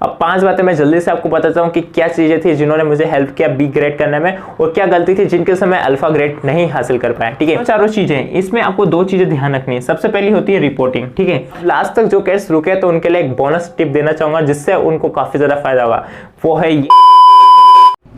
अब 5 बातें मैं जल्दी से आपको बताता हूँ कि क्या चीजें थी जिन्होंने मुझे हेल्प किया बी ग्रेड करने में, और क्या गलती थी जिनके समय अल्फा ग्रेड नहीं हासिल कर पाया। ठीक है, चारों चीजें, इसमें आपको 2 चीजें ध्यान रखनी है। सबसे पहली होती है रिपोर्टिंग। ठीक है, लास्ट तक जो कैट्स रुके तो उनके लिए एक बोनस टिप देना चाहूंगा जिससे उनको काफी ज्यादा फायदा होगा, वो है ये।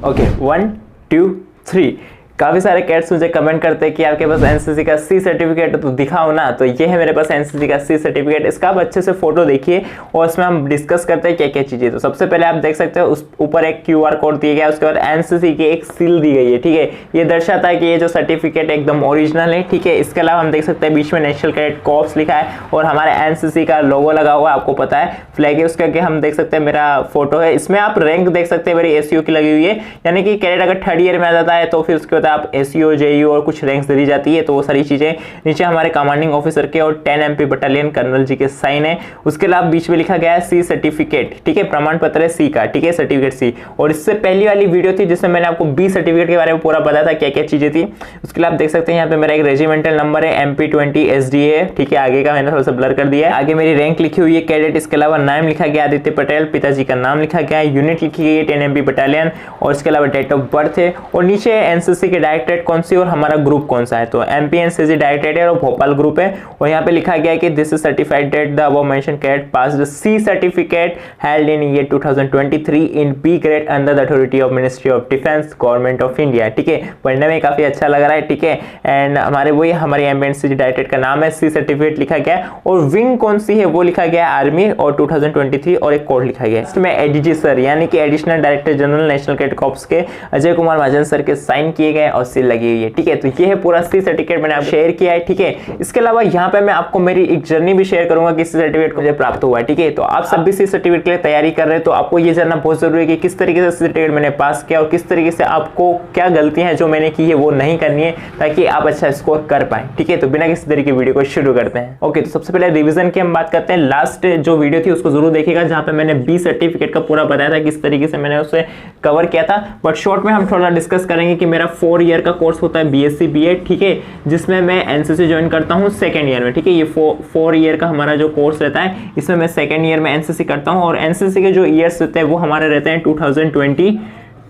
ओके 1 2 3। काफी सारे कैट्स मुझे कमेंट करते हैं कि आपके पास एनसीसी का सी सर्टिफिकेट तो दिखाओ ना, तो ये है मेरे पास एनसीसी का सी सर्टिफिकेट। इसका आप अच्छे से फोटो देखिए और इसमें हम डिस्कस करते हैं क्या क्या चीजें। तो सबसे पहले आप देख सकते हो उस ऊपर एक क्यूआर कोड दिया गया, उसके बाद एनसीसी की एक सील दी गई है। ठीक है, ये दर्शाता है कि ये जो सर्टिफिकेट एकदम ओरिजिनल है। ठीक है, इसके अलावा हम देख सकते हैं बीच में नेशनल कैडेट कॉर्प्स लिखा है और हमारे एनसीसी का लोगो लगा हुआ है, आपको पता है फ्लैग है उसके आगे हम देख सकते हैं मेरा फोटो है। इसमें आप रैंक देख सकते हैं मेरी एसयू की लगी हुई है, यानी कि कैडेट अगर 3rd ईयर में आ जाता है तो फिर उसके बाद आप एसयू जेयू और कुछ रैंक्स दी जाती है, तो वो सारी चीजें नीचे हमारे कमांडिंग ऑफिसर के और 10 MP बटालियन कर्नल जी के साइन है। उसके अलावा बीच में लिखा गया है सी सर्टिफिकेट। ठीक है, प्रमाण पत्र है सी का। ठीक है, सर्टिफिकेट सी। और इससे पहली वाली वीडियो थी जिसमें मैंने आपको बी सर्टिफिकेट के बारे में पूरा बताया था क्या क्या चीजें थी। उसके लिए आप देख सकते हैं यहाँ पे मेरा एक रेजिमेंटल नंबर है MP20 SDA। ठीक है, आगे का मैंने थोड़ा सा ब्लर कर दिया है। आगे मेरी रैंक लिखी हुई है कैडेट। इसके अलावा नाम लिखा गया आदित्य पटेल, पिताजी का नाम लिखा गया है, यूनिट लिखी गई है 10 MP बटालियन, और इसके अलावा डेट ऑफ बर्थ है, और नीचे एनसीसी के डायरेक्टरेट कौन सी और हमारा ग्रुप कौन सा है। तो एमपीएनसीसी डायरेक्टरेट है और भोपाल ग्रुप है। और यहाँ पे लिखा गया है कि this is certified that the above mentioned cadet passed the C certificate held in year 2023 in B grade under the authority of ministry of defence government of India. ठीक है, पढ़ने में काफी अच्छा लग रहा है। ठीक है, एंड हमारे वही हमारे एमपीएनसीसी डायरेक्टरेट का नाम है, सी सर्टिफिकेट लिखा गया है, और विंग कौन सी है वो लिखा गया है आर्मी, और 2023 और एक कोड लिखा गया है। इसमें एडीजी सर यानी कि additional director general national cadet corps के अजय कुमार महाजन सर के साइन किए गए और सील लगी हुई है। ठीक है, तो ये है पूरा सी सर्टिफिकेट मैंने आपको शेयर किया है। ठीक है, इसके अलावा यहाँ पे मैं आपको मेरी एक जर्नी भी शेयर करूंगा कि सी सर्टिफिकेट मुझे प्राप्त हुआ है। ठीक है, तो आप सब भी सी सर्टिफिकेट के लिए तैयारी कर रहे हैं तो आपको ये जानना बहुत जरूरी है कि किस तरीके से सर्टिफिकेट मैंने पास किया और किस तरीके से आपको क्या गलतियां हैं जो मैंने की है वो नहीं करनी है, ताकि आप अच्छा स्कोर कर पाए। ठीक है, तो बिना किसी तरीके की वीडियो को शुरू करते हैं। ओके, तो सबसे पहले रिवीजन की हम बात करते हैं। लास्ट जो वीडियो थी उसको जरूर देखिएगा जहां पे मैंने बी सर्टिफिकेट का पूरा बताया था किस तरीके से मैंने उसे कवर किया था। बट शॉर्ट में हम थोड़ा डिस्कस करेंगे कि मेरा 4 ईयर का कोर्स होता है BSc B.Ed। ठीक है, जिसमें मैं एनसीसी ज्वाइन करता हूँ 2nd ईयर में। ठीक है, ये 4 ईयर का हमारा जो कोर्स रहता है इसमें मैं 2nd ईयर में एनसीसी करता हूँ, और एनसीसी के जो ईयर्स रहते हैं वो हमारे रहते हैं 2020,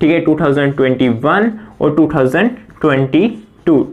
ठीक है, 2021 और 2022।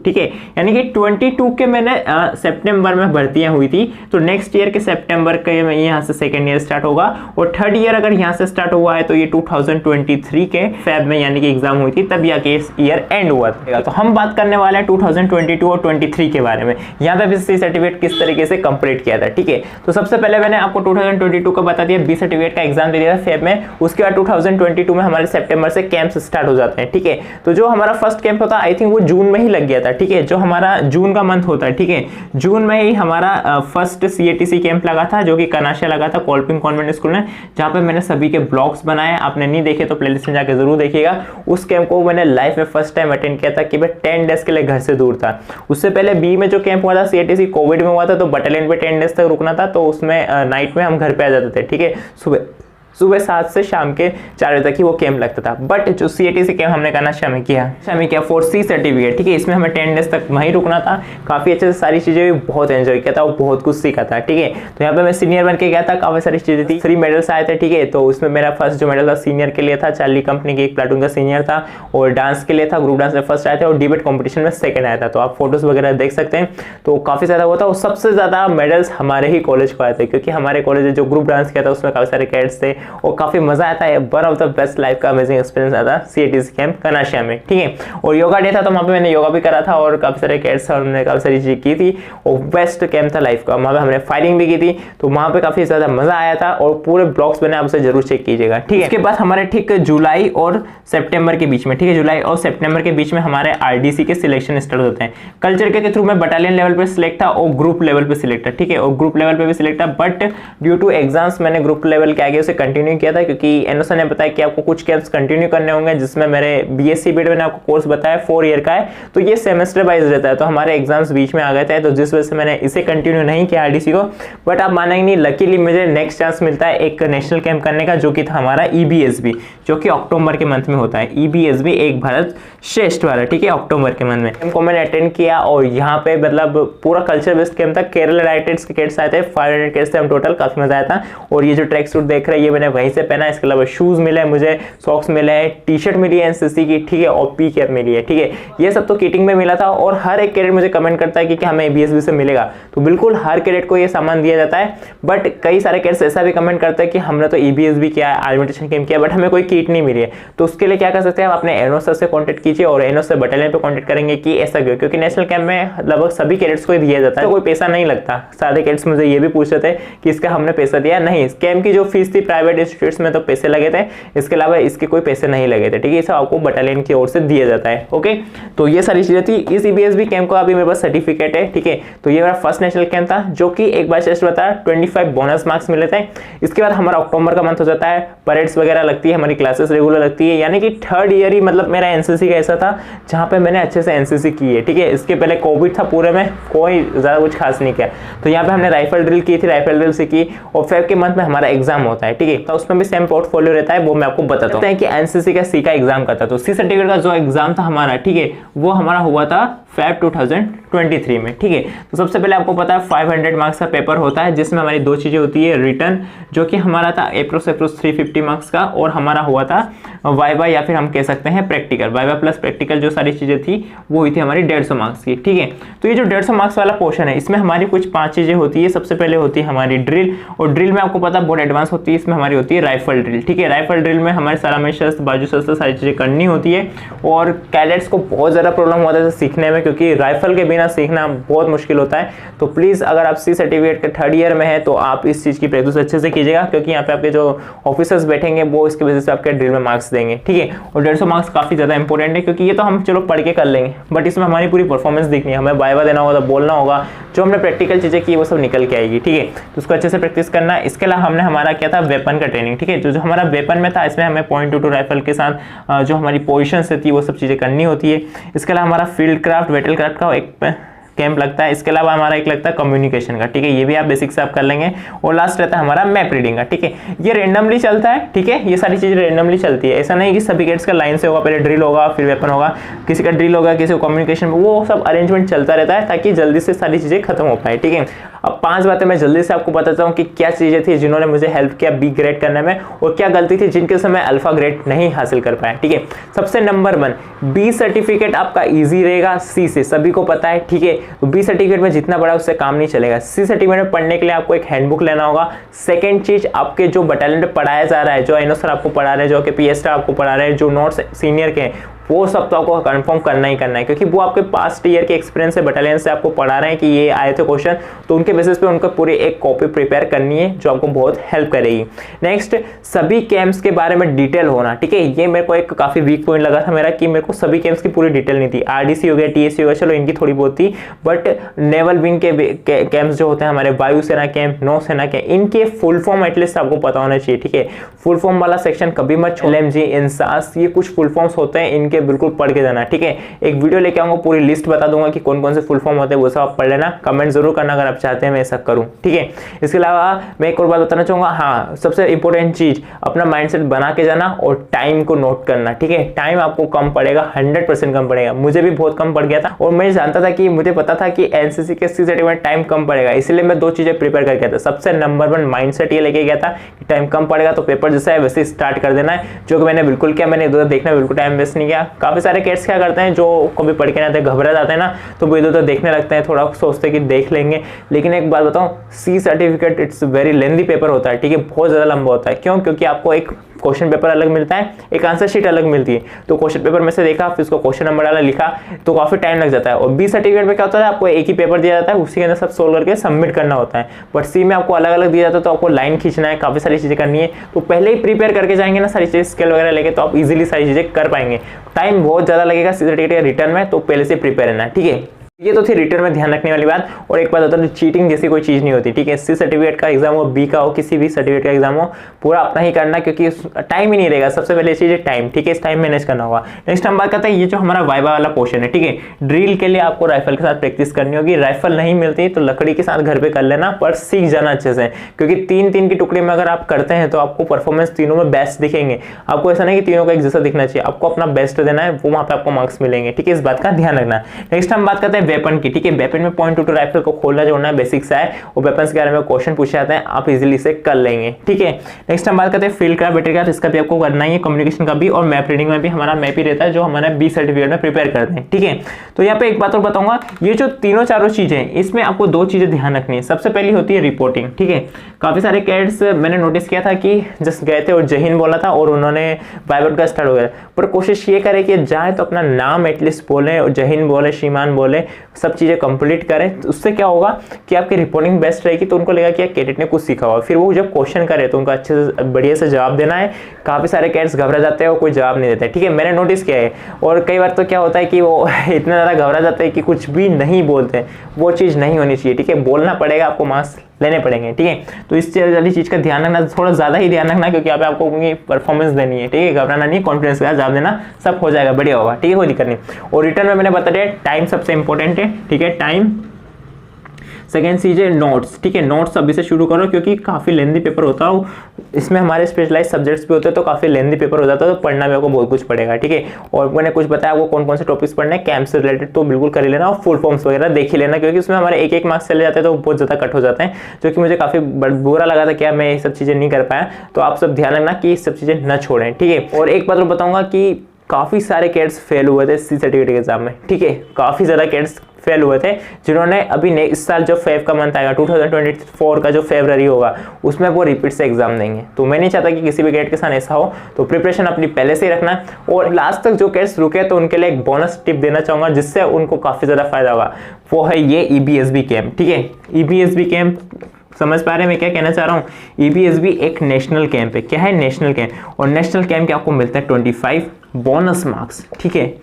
ठीक है, यानी कि 22 के मैंने सितंबर में भर्तियां हुई थी, तो नेक्स्ट ईयर के सितंबर के यहाँ से 2nd ईयर स्टार्ट होगा, और 3rd ईयर अगर यहाँ से स्टार्ट हुआ है तो ये 2023 के फेब में यानी कि एग्जाम हुई थी, तब जाके इस ईयर एंड हुआ था। तो हम बात करने वाले हैं 2022 और 23 के बारे में, यहाँ पे भी सी सर्टिफिकेट किस तरीके से कंप्लीट किया था। ठीक है, तो सबसे पहले मैंने आपको 2022 का बता दिया, बी सर्टिफिकेट का एग्जाम दे दिया था फेब में। उसके बाद 2022 में हमारे सितंबर से कैंप्स स्टार्ट हो जाते हैं। ठीक है, तो जो हमारा फर्स्ट कैंप होता है आई थिंक वो जून में ही लग गया था। ठीक है, जो हमारा जून का मंथ होता है, ठीक है, जून में ही हमारा फर्स्ट CATC कैंप लगा था जो कि कनाशा लगा था कोलपिंग कॉन्वेंट स्कूल में, जहां पे मैंने सभी के ब्लॉग्स बनाए। आपने नहीं देखे तो प्लेलिस्ट में जाकर जरूर देखिएगा। उस कैंप को मैंने लाइफ में फर्स्ट टाइम अटेंड किया था कि मैं 10 डेज के लिए घर से दूर था। उससे पहले बी में जो कैंप हुआ था CATC कोविड में हुआ था, तो बटालियन पे 10 डेज तक रुकना था, तो उसमें नाइट में हम घर पे आ जाते थे। ठीक है, सुबह 7 से शाम के 4 बजे तक ही वो कैंप लगता था। बट जो CATC कैंप हमने कनाशा में किया फॉर सी सर्टिफिकेट। ठीक है, इसमें हमें 10 डेज तक वहीं रुकना था। काफी अच्छे से सारी चीजें भी बहुत एंजॉय किया था और बहुत कुछ सीखा था। ठीक है, तो यहाँ पे मैं सीनियर बन के गया था, काफी सारी चीजें थी। 3 मेडल्स आए थे। ठीक है, तो उसमें मेरा फर्स्ट जो मेडल था सीनियर के लिए था, चार्ली कंपनी के एक प्लाटून का सीनियर था, और डांस के लिए था, ग्रुप डांस में फर्स्ट आए थे, और डिबेट कॉम्पिटिशन में 2nd आया था। तो आप फोटोज वगैरह देख सकते हैं, तो काफी ज्यादा हुआ था। और सबसे ज्यादा मेडल्स हमारे ही कॉलेज को आए थे, क्योंकि हमारे कॉलेज जो ग्रुप डांस किया था उसमें काफी सारे कैडेट्स थे और काफी मजा आता है। One of the best life का अमेजिंग एक्सपीरियंस आता CATC कैंप कनाशा में। ठीक है, और योगा डे था तो वहाँ पे मैंने योगा भी करा था और काफी सारे कैडेट्स और हमने काफी सारी चीजें की थी, और बेस्ट कैंप था लाइफ का। वहाँ पे हमने फायरिंग भी की थी, तो वहाँ पे काफी ज्यादा मजा आया था, और पूरे ब्लॉग्स बने, आप उसे जरूर चेक कीजिएगा। ठीक है, उसके बाद हमारे ठीक जुलाई और सितंबर के बीच में, ठीक है, जुलाई और सितंबर के बीच में हमारे RDC के सिलेक्शन स्टार्ट होते हैं। कल्चर के थ्रू में बटालियन लेवल पे सिलेक्ट था और ग्रुप लेवल पे सिलेक्ट था। ठीक है, और ग्रुप लेवल पे भी सिलेक्ट था, बट ड्यू टू एग्जाम्स मैंने ग्रुप लेवल के आगे उसे कंटिन्यू किया था, क्योंकि एनओसी ने बताया कि आपको कुछ कैंप्स कंटिन्यू करने होंगे, जिसमें मेरे BSc B.Ed मैंने आपको कोर्स बताया 4 ईयर का है, तो ये सेमेस्टर वाइज रहता है, तो हमारे एग्जाम्स बीच में आ गए थे, तो जिस वजह से मैंने इसे कंटिन्यू नहीं किया RDC को। बट आप मानेंगे नहीं, लकीली मुझे नेक्स्ट चांस मिलता है एक नेशनल कैंप करने का, जो कि था हमारा EBSB, जो कि अक्टूबर के मंथ में होता है। EBSB एक भारत श्रेष्ठ वाला। ठीक है, अक्टूबर के मंथ में कैंप को मैंने अटेंड किया, और यहाँ पे मतलब पूरा कल्चर बेस्ड कैंप था। केरला डायरेक्टर्स के कैडेट्स आए थे, 500 कैडेट्स थे हम टोटल, काफी मजा आया था। और ये जो ट्रैक सूट देख रहे हैं ये मैंने मैंने वहीं से पहना। इसके अलावा शूज मिले मुझे, सॉक्स मिले हैं, टी शर्ट मिली है एनसीसी की, ठीक है, और पी कैप मिली है, ठीक है। ये सब तो किटिंग में मिला था। और हर एक कैडेट मुझे कमेंट करता है कि हमें ABSB से मिलेगा, तो बिल्कुल हर कैडेट को ये सामान दिया जाता है। बट कई सारे कैडेट्स ऐसा भी कमेंट करते हैं कि हमने तो ABSB किया है, आर्मिटेशन कैंप किया, बट हमें कोई किट नहीं मिली है। तो उसके लिए क्या कर सकते हैं, आप अपने एनओ सर से कॉन्टेक्ट कीजिए और एनओ से बटालियन पे कॉन्टेक्ट करेंगे कि ऐसा क्यों, क्योंकि नेशनल कैंप में लगभग सभी कैडेट्स को दिया जाता है, तो कोई पैसा नहीं लगता। सारे कैडेट्स मुझे ये भी पूछ रहे थे कि इसका हमने पैसा दिया, नहीं, कैंप की जो फीस थी प्राइवेट इंस्टीट्यूट्स में तो पैसे लगे थे, इसके अलावा इसके कोई पैसे नहीं लगे थे, ठीक है। ये सब आपको बटालियन की ओर से दिया जाता है, ओके। तो ये सारी चीजें थी। इस EBSB कैंप का अभी मेरे पास सर्टिफिकेट है, ठीक है। तो ये मेरा फर्स्ट नेशनल कैंप था, जो कि एक बार टेस्ट बताया 25 बोनस मार्क्स मिले थे। इसके बाद हमारा अक्टूबर का मंथ हो जाता है, परेड्स वगैरह लगती है, हमारी क्लासेस रेगुलर लगती है, यानी कि थर्ड ईयर ही मतलब मेरा एनसीसी का ऐसा था जहाँ पे मैंने अच्छे से एनसीसी की है, ठीक है। इसके पहले कोविड था, पूरे में कोई ज्यादा कुछ खास नहीं किया। तो यहाँ पे हमने राइफल ड्रिल की थी, राइफल ड्रिल से की, और फेब के मंथ में हमारा एग्जाम होता है, ठीक है। तो उसमें भी सेम पोर्टफोलियो रहता है, वो मैं आपको बताता हूँ कि एनसीसी का सी का एग्जाम करता। तो सी सर्टिफिकेट का जो एग्जाम था हमारा, ठीक है, वो हमारा हुआ था फेब 2023 में, ठीक है। तो सबसे पहले आपको पता है 500 मार्क्स का पेपर होता है, जिसमें हमारी दो चीजें होती है, रिटर्न जो कि हमारा था अप्रोक्स 350 मार्क्स का, और हमारा हुआ था वाइवा या फिर हम कह सकते हैं प्रैक्टिकल, वाइवा प्लस प्रैक्टिकल जो सारी चीजें थी वो हुई थी हमारी 150 मार्क्स की, ठीक है। तो ये जो 150 मार्क्स वाला पोर्शन है, इसमें हमारी कुछ 5 चीजें होती है। सबसे पहले होती है हमारी ड्रिल, और ड्रिल में आपको पता है बहुत एडवांस होती है, इसमें हमारी होती है राइफल ड्रिल, ठीक है। राइफल ड्रिल में हमारे सलामी शस्त्र, बाजू शस्त्र सारी चीजें करनी होती है, और कैडेट्स को बहुत ज्यादा प्रॉब्लम होता है सीखने में, क्योंकि राइफल के बिना सीखना बहुत मुश्किल होता है। तो प्लीज अगर आप सी सर्टिफिकेट के थर्ड ईयर में है तो आप इस चीज की प्रैक्टिस अच्छे से कीजिएगा, क्योंकि यहाँ पे आपके जो ऑफिसर्स बैठेंगे वो इसकी वजह से आपके ड्रिल में मार्क्स देंगे, ठीक है। और 150 मार्क्स काफी ज्यादा इंपॉर्टेंट है, क्योंकि ये तो हम चलो पढ़ के कर लेंगे, बट इसमें हमारी पूरी परफॉर्मेंस दिखनी है, हमें वाइवा देना होगा, तो बोलना होगा, जो हमने प्रैक्टिकल चीजें की वो सब निकल के आएगी, ठीक है। तो उसको अच्छे से प्रैक्टिस करना है। इसके अलावा हमने हमारा क्या था, वेपन का ट्रेनिंग, ठीक है। जो हमारा वेपन में था, इसमें हमें .22 राइफल के साथ जो हमारी पोजीशन थी वो सब चीजें करनी होती है। इसके अलावा हमारा फील्ड क्राफ्ट, बैटल क्राफ्ट का एक कैंप लगता है। इसके अलावा हमारा एक लगता है कम्युनिकेशन का, ठीक है, ये भी आप बेसिक से आप कर लेंगे। और लास्ट रहता है हमारा मैप रीडिंग का, ठीक है। ये रेंडमली चलता है, ठीक है, ये सारी चीजें रेंडमली चलती है, ऐसा नहीं कि सभी गेट्स का लाइन से होगा, पहले ड्रिल होगा फिर वेपन होगा, किसी का ड्रिल होगा, किसी को कम्युनिकेशन, वो सब अरेंजमेंट चलता रहता है ताकि जल्दी से सारी चीजें खत्म हो पाए, ठीक है। अब 5 बातें मैं जल्दी से आपको बताता हूँ कि क्या चीजें थी जिन्होंने मुझे हेल्प किया बी ग्रेड करने में, और क्या गलती थी जिनके समय अल्फा ग्रेड नहीं हासिल कर पाया, ठीक है। सबसे नंबर 1, बी सर्टिफिकेट आपका इजी रहेगा सी से, सभी को पता है, ठीक है। तो बी सर्टिफिकेट में जितना बड़ा उससे काम नहीं चलेगा। सी सर्टिफिकेट में पढ़ने के लिए आपको एक हैंडबुक लेना होगा। सेकंड चीज, आपके जो बटालियन में पढ़ाया जा रहा है, जो एनओ सर आपको पढ़ा रहे हैं, जो कि पीएस सर आपको पढ़ा रहे हैं, जो नोट्स सीनियर के हैं, वो सब तो आपको कंफर्म करना ही करना है, क्योंकि वो आपके पास्ट ईयर के एक्सपीरियंस से बटालियन से आपको पढ़ा रहे हैं कि ये आए थे क्वेश्चन, तो उनके बेसिस पे उनको पूरी एक कॉपी प्रिपेयर करनी है, जो आपको बहुत हेल्प करेगी। नेक्स्ट, सभी कैंप्स के बारे में डिटेल होना, ठीक है। ये मेरे को एक काफी वीक पॉइंट लगा था मेरा, कि मेरे को सभी कैंप्स की पूरी डिटेल नहीं थी। आरडीसी हो गया, टीएससी हो गया, चलो इनकी थोड़ी बहुत थी, बट नेवल विंग के कैंप्स जो होते हैं, हमारे वायुसेना कैंप, नौसेना कैंप, इनके फुल फॉर्म एटलीस्ट आपको पता होना चाहिए, ठीक है। फुल फॉर्म वाला सेक्शन कभी मत छोड़ो। LMG, इंसास, ये कुछ फुल फॉर्म्स होते हैं, इनके बिल्कुल पढ़ के जाना, ठीक है। एक वीडियो लेके आऊंगा, पूरी लिस्ट बता दूंगा कि कौन कौन से फुल फॉर्म होते हैं, वो सब आप पढ़ लेना। कमेंट जरूर करना अगर आप चाहते हैं मैं ऐसा करूं, ठीक है। इसके अलावा मैं एक और बात बताना चाहूंगा, हाँ, सबसे इंपॉर्टेंट चीज, अपना माइंडसेट बना के जाना और टाइम को नोट करना, ठीक है। टाइम आपको कम पड़ेगा, 100% कम पड़ेगा। मुझे भी बहुत कम पड़ गया था, और मैं जानता था कि मुझे पता था कि एनसीसी के सी सर्टिफिकेट टाइम कम पड़ेगा, इसलिए मैं 2 चीजें प्रिपेयर करके था। सबसे नंबर 1 माइंडसेट ये लेके गया था कि टाइम कम पड़ेगा तो पेपर जैसा है वैसे स्टार्ट कर देना है, जो कि मैंने बिल्कुल किया। मैंने इधर देखना बिल्कुल टाइम वेस्ट नहीं किया। काफी सारे कैट्स क्या करते हैं, जो कभी पढ़ के ना आते, घबरा जाते हैं ना, तो वो इधर देखने लगते हैं, थोड़ा सोचते हैं कि देख लेंगे। लेकिन एक बात बताऊं, C certificate it's very lengthy paper होता है, ठीक है, बहुत ज्यादा लंबा होता है। क्यों? क्योंकि आपको एक क्वेश्चन पेपर अलग मिलता है, एक आंसर शीट अलग मिलती है। तो क्वेश्चन पेपर में से देखा, फिर उसको क्वेश्चन नंबर डाला, लिखा, तो काफी टाइम लग जाता है। और बी सर्टिफिकेट में क्या होता है, आपको एक ही पेपर दिया जाता है, उसी के अंदर सब सोल्व करके सबमिट करना होता है। बट सी में आपको अलग अलग दिया जाता है, तो आपको लाइन खींचना है, काफी सारी चीजें करनी है। तो पहले ही प्रिपेयर करके जाएंगे ना सारी चीजें, स्केल वगैरह लेके, तो आप इजीली सारी चीजें कर पाएंगे। टाइम बहुत ज्यादा लगेगा सी सर्टिफिकेट रिटर्न में, तो पहले से प्रिपेयर रहना है, ठीक है। ये तो थी रिटर्न में ध्यान रखने वाली बात। और एक बात होता है, चीटिंग जैसी कोई चीज नहीं होती, ठीक है। सी सर्टिफिकेट का एग्जाम हो, बी का हो, किसी भी सर्टिफिकेट का एग्जाम हो, पूरा अपना ही करना, क्योंकि टाइम ही नहीं रहेगा। सबसे पहले चीज है टाइम, ठीक है, इस टाइम मैनेज करना होगा। नेक्स्ट हम बात करते हैं, ये जो हमारा वाइवा वाला पोर्शन है, ठीक है। ड्रिल के लिए आपको राइफल के साथ प्रैक्टिस करनी होगी। राइफल नहीं मिलती तो लकड़ी के साथ घर पे कर लेना, पर सीख जाना अच्छे से, क्योंकि 3-3 की टुकड़ी में अगर आप करते हैं तो आपको परफॉर्मेंस तीनों में बेस्ट दिखेंगे। आपको ऐसा नहीं कि तीनों का एक जैसा दिखना चाहिए, आपको अपना बेस्ट देना है, वो वहां पे आपको मार्क्स मिलेंगे, ठीक है। इस बात का ध्यान रखना। नेक्स्ट हम बात करते हैं वेपन की, ठीक है। वेपन में .22 राइफल को खोलना जोड़ना बेसिक सा है और वेपन्स के बारे में क्वेश्चन पूछे जाते हैं, आप इजीली से कर लेंगे, ठीक है। नेक्स्ट हम बात करते हैं फील्ड क्राफ्ट, बैटरी क्राफ्ट, इसका भी आपको करना ही है, कम्युनिकेशन का भी, और मैप रीडिंग में भी हमारा मैप ही रहता है जो हमारा बी सर्टिफिकेट में प्रिपेयर करते हैं, ठीक है। तो यहाँ पे एक बात और बताऊंगा, ये जो तीनों चारों चीजें हैं इसमें आपको दो चीजें ध्यान रखनी है। सबसे पहली होती है रिपोर्टिंग, ठीक है। काफी सारे कैडेट्स मैंने नोटिस किया था कि जस्ट गए थे और जय हिंद बोला था और उन्होंने बाइबल का स्टार्ट हो गया, पर कोशिश ये करें कि जाए तो अपना नाम एटलीस्ट बोले और जय हिंद बोले, श्रीमान बोले, सब चीजें कंप्लीट करें। तो उससे क्या होगा कि आपकी रिपोर्टिंग बेस्ट रहेगी, तो उनको लगेगा कि कैडेट ने कुछ सीखा हुआ, फिर वो जब क्वेश्चन करे तो उनको अच्छे से बढ़िया से जवाब देना है। काफी सारे कैडेट्स घबरा जाते हैं और कोई जवाब नहीं देते, ठीक है, मैंने नोटिस किया है। और कई बार तो क्या होता है कि वो इतना ज्यादा घबरा जाते हैं कि कुछ भी नहीं बोलते, वो चीज नहीं होनी चाहिए, ठीक है। बोलना पड़ेगा, आपको मार्क्स लेने पड़ेंगे, ठीक है। तो इस वाली चीज का ध्यान रखना, थोड़ा ज्यादा ही ध्यान रखना, क्योंकि यहाँ पे आपको परफॉर्मेंस देनी है, ठीक है। घबराना नहीं, कॉन्फिडेंस के साथ जवाब देना, सब हो जाएगा, बढ़िया होगा, ठीक है, कोई दिक्कत नहीं। और रिटर्न में मैंने बता दिया टाइम सबसे इंपॉर्टेंट है, ठीक है, टाइम। सेकेंड चीज है नोट्स, ठीक है। नोट्स अभी से शुरू करो क्योंकि काफी लेंदी पेपर होता है, इसमें हमारे स्पेशलाइज सब्जेक्ट्स भी होते हैं, तो काफी लेंदी पेपर हो जाता है, तो पढ़ना मेरे को बहुत कुछ पड़ेगा, ठीक है। और मैंने कुछ बताया आपको कौन कौन से टॉपिक्स पढ़ने हैं कैंप से रिलेटेड, तो बिल्कुल कर ही लेना, और फुल फॉर्म्स वगैरह देख ही लेना, क्योंकि उसमें हमारे एक मार्क्स चले जाते हैं तो बहुत ज्यादा कट हो जाते हैं, जो कि मुझे काफी बुरा लगा था क्या मैं ये सब चीजें नहीं कर पाया। तो आप सब ध्यान रखना कि सब चीजें न छोड़ें, ठीक है। और एक बात और बताऊंगा कि काफी सारे कैडेट्स फेल हुए थे सी सर्टिफिकेट एग्जाम में, ठीक है। काफी ज्यादा कैडेट्स फेल हुए थे जिन्होंने अभी इस साल जो फेब का मंथ आएगा 2024 का जो फरवरी होगा उसमें वो रिपीट से एग्जाम देंगे। तो मैं नहीं चाहता कि किसी भी कैडेट के साथ ऐसा हो, तो प्रिपरेशन अपनी पहले से ही रखना। और लास्ट तक जो कैडेट्स रुके तो उनके लिए एक बोनस टिप देना चाहूंगा जिससे उनको काफी ज्यादा फायदा होगा, वो है ये EBSB कैंप, ठीक है। EBSB कैंप समझ पा रहे हैं मैं क्या कहना चाह रहा हूँ। EBSB एक नेशनल कैंप है। क्या है? National camp. और नेशनल कैंप के आपको मिलते हैं 25 बोनस मार्क्स, ठीक है।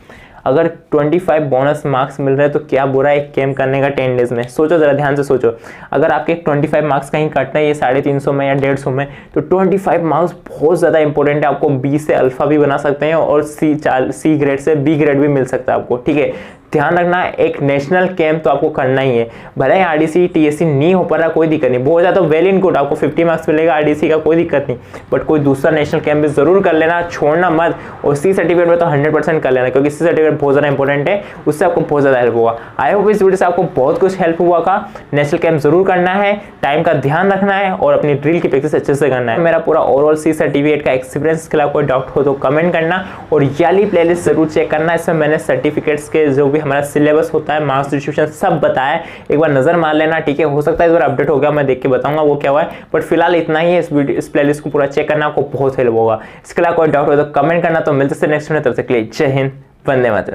अगर 25 बोनस मार्क्स मिल रहे हैं तो क्या बुरा है एक कैंप करने का 10 डेज में। सोचो जरा, ध्यान से सोचो, अगर आपके 25 मार्क्स कहीं कटना है ये 350 में या 150 में, तो 25 मार्क्स बहुत ज़्यादा इंपॉर्टेंट है। आपको बी से अल्फा भी बना सकते हैं और सी ग्रेड से बी ग्रेड भी मिल सकता है आपको, ठीक है। ध्यान रखना, एक नेशनल कैंप तो आपको करना ही है। भले ही RDC TSC नहीं हो पा रहा, कोई दिक्कत नहीं, बहुत ज़्यादा वेल इन गुड, आपको 50 मार्क्स मिलेगा RDC का, कोई दिक्कत नहीं, बट कोई दूसरा नेशनल कैंप भी जरूर कर लेना, छोड़ना मत। और सी सर्टिफिकेट में तो 100% कर लेना, क्योंकि सी सर्टिफिकेट बहुत ज़्यादा इंपॉर्टेंट है, उससे आपको बहुत ज़्यादा हेल्प होगा। आई होप इस वीडियो से आपको बहुत कुछ हेल्प हुआ का। नेशनल कैंप जरूर करना है, टाइम का ध्यान रखना है और अपनी ड्रिल की प्रैक्टिस अच्छे से करना है। मेरा पूरा ओवरऑल सी सर्टिफिकेट का एक्सपीरियंस के खिलाफ कोई डाउट हो तो कमेंट करना, और याली प्लेलिस्ट जरूर चेक करना। इसमें मैंने सर्टिफिकेट्स के जो भी हमारा सिलेबस होता है, मार्क्स डिस्ट्रीब्यूशन सब बताया, एक बार नजर मार लेना, ठीक है। हो सकता है इस बार अपडेट हो गया, मैं देख के बताऊंगा वो क्या हुआ है, बट फिलहाल इतना ही है। इस प्लेलिस्ट को पूरा चेक करना, आपको बहुत हेल्प होगा। इसके अलावा कोई डाउट हो तो कमेंट करना। तो मिलते हैं नेक्स्ट वीडियो, तब तक के लिए जय हिंद, वंदे मातरम।